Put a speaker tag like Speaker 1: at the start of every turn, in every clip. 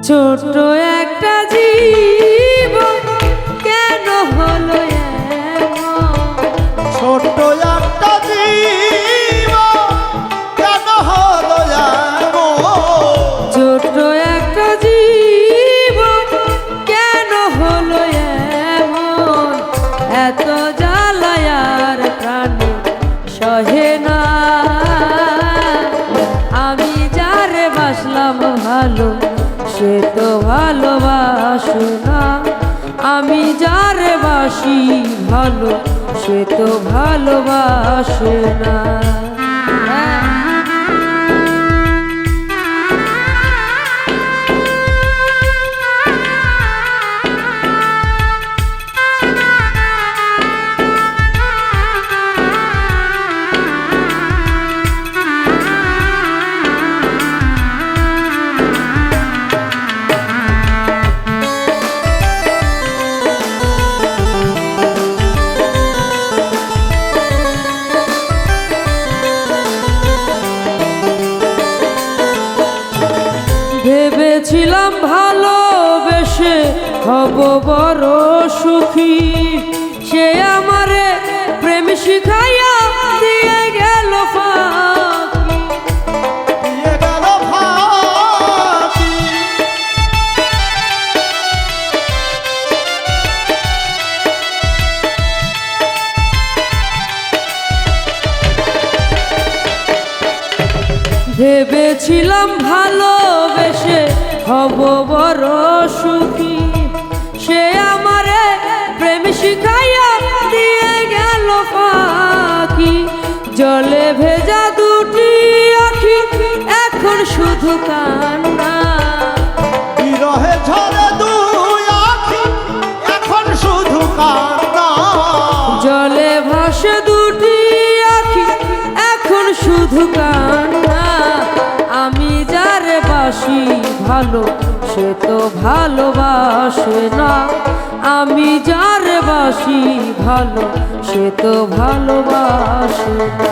Speaker 1: ছোট্ট একটা জীবন কেন হলো এমন?
Speaker 2: ছোট্ট একটা জীবন কেন হলো এমন?
Speaker 1: ছোট্ট একটা জীবন কেন হলো এমন? এত জ্বালায় আর প্রাণে সহে না। আমি যারে বাসলাম ভালো সে তো ভালোবাসে না। আমি যারে বাসি ভালো সে তো ভালোবাসে না। ভেবেছিলাম ভালোবেসে হব বড় সুখী, সে আমারে প্রেম শিখাইয়া দিয়ে গেল ফাঁকি।
Speaker 2: দিয়ে গেল ফাঁকি।
Speaker 1: ভেবেছিলাম ভালোবেসে হব বড় সুখী, সে আমারে প্রেম শিখাইয়া দিয়ে গেল ফাঁকি। জলে ভেজা দুটি আখি এখন শুধু কান্না।
Speaker 2: বিরহে ঝরে দুই আখি এখন শুধু কান্না।
Speaker 1: জলে ভাসে দুটি আখি এখন শুধু কান্না। আমি যারে বাসি ভালো সে তো ভালোবাসে না। আমি যারে বাসি ভালো সে তো ভালোবাসে না।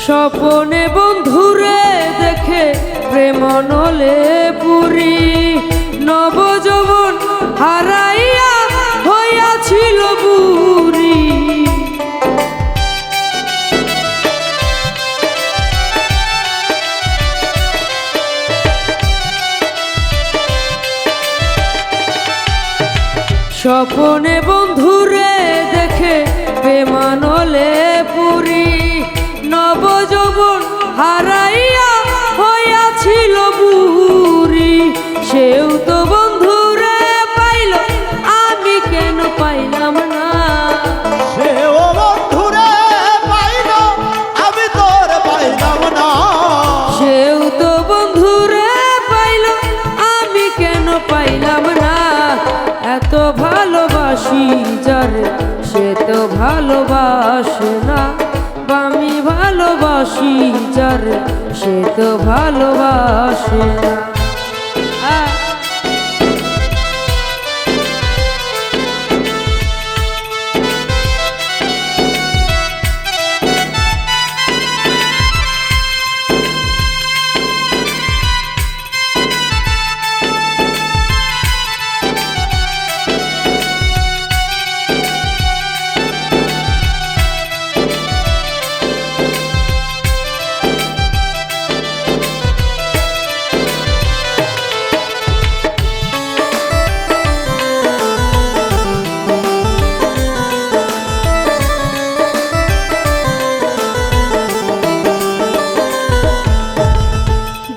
Speaker 1: স্বপনে বন্ধুরে দেখে প্রেম নলে পুরি, নবযৌবন হারাইয়া হইয়াছিল বুড়ি। স্বপনে বন্ধুরে দেখে প্রেম নলে পুরি, নবযৌবন হারাইয়া হইয়াছিল বুড়ি। সেও তো বন্ধুরে পাইল আমি কেন পাইলাম না।
Speaker 2: সেও বন্ধুরে পাইল আমি তোর পাইলাম না।
Speaker 1: সেও তো বন্ধুরে পাইল আমি কেন পাইলাম না। এত ভালোবাসি যারে সে তো ভালোবাসে না। আমি ভালোবাসি যারে সে তো ভালোবাসে না।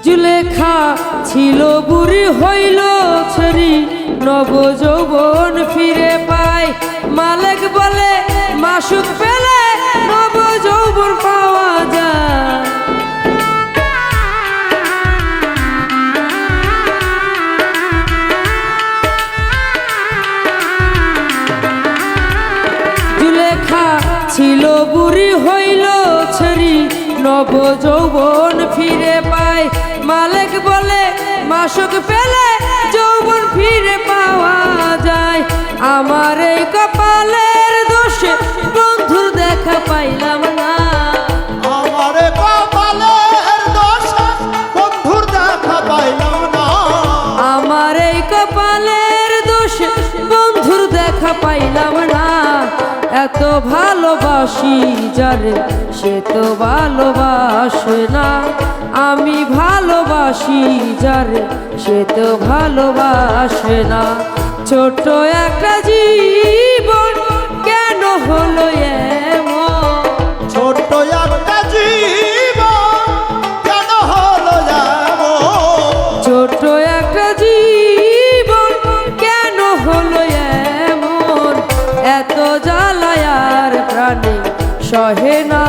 Speaker 1: জুলেখা ছিল বুড়ি হইল ছেড়ি, নবযৌবন ফিরে পায়। মাসুক পেলে নব যৌবন পাওয়া যায়। জুলেখা ছিল বুড়ি হইল ছেড়ি নব যৌবন ফিরে পায়। মালিক বলে মাসুক পেলে যৌবন ফিরে পাওয়া যায়। আমার এই কপালের দোষে বন্ধুর দেখা পাইলাম না।
Speaker 2: আমার কপালের দোষে বন্ধুর দেখা পাইলাম না।
Speaker 1: আমার এই কপালের দোষে বন্ধুর দেখা পাইলাম না। এত ভালোবাসি যারে সে তো ভালোবাসে না। আমি ভালোবাসি যারে সে তো ভালোবাসে না। ছোট একটা জীবন কেন হলো এমন?
Speaker 2: ছোট্ট একটা জীবন কেন হলো এমন?
Speaker 1: ছোট একটা জীবন কেন হলো এমন? এত জ্বালায়ার প্রাণে সহে না।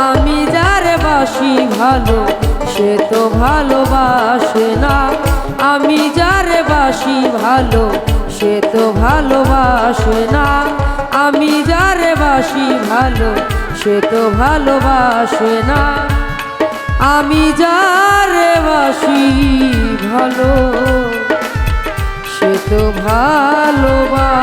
Speaker 1: আমি যারে বাসি ভালো সে তো ভালোবাসে না। আমি যারে বাসি ভালো সে তো ভালোবাসে না। আমি যারে বাসি ভালো সে তো ভালোবাসে না। আমি যারে বাসি ভালো সে তো ভালোবাসে।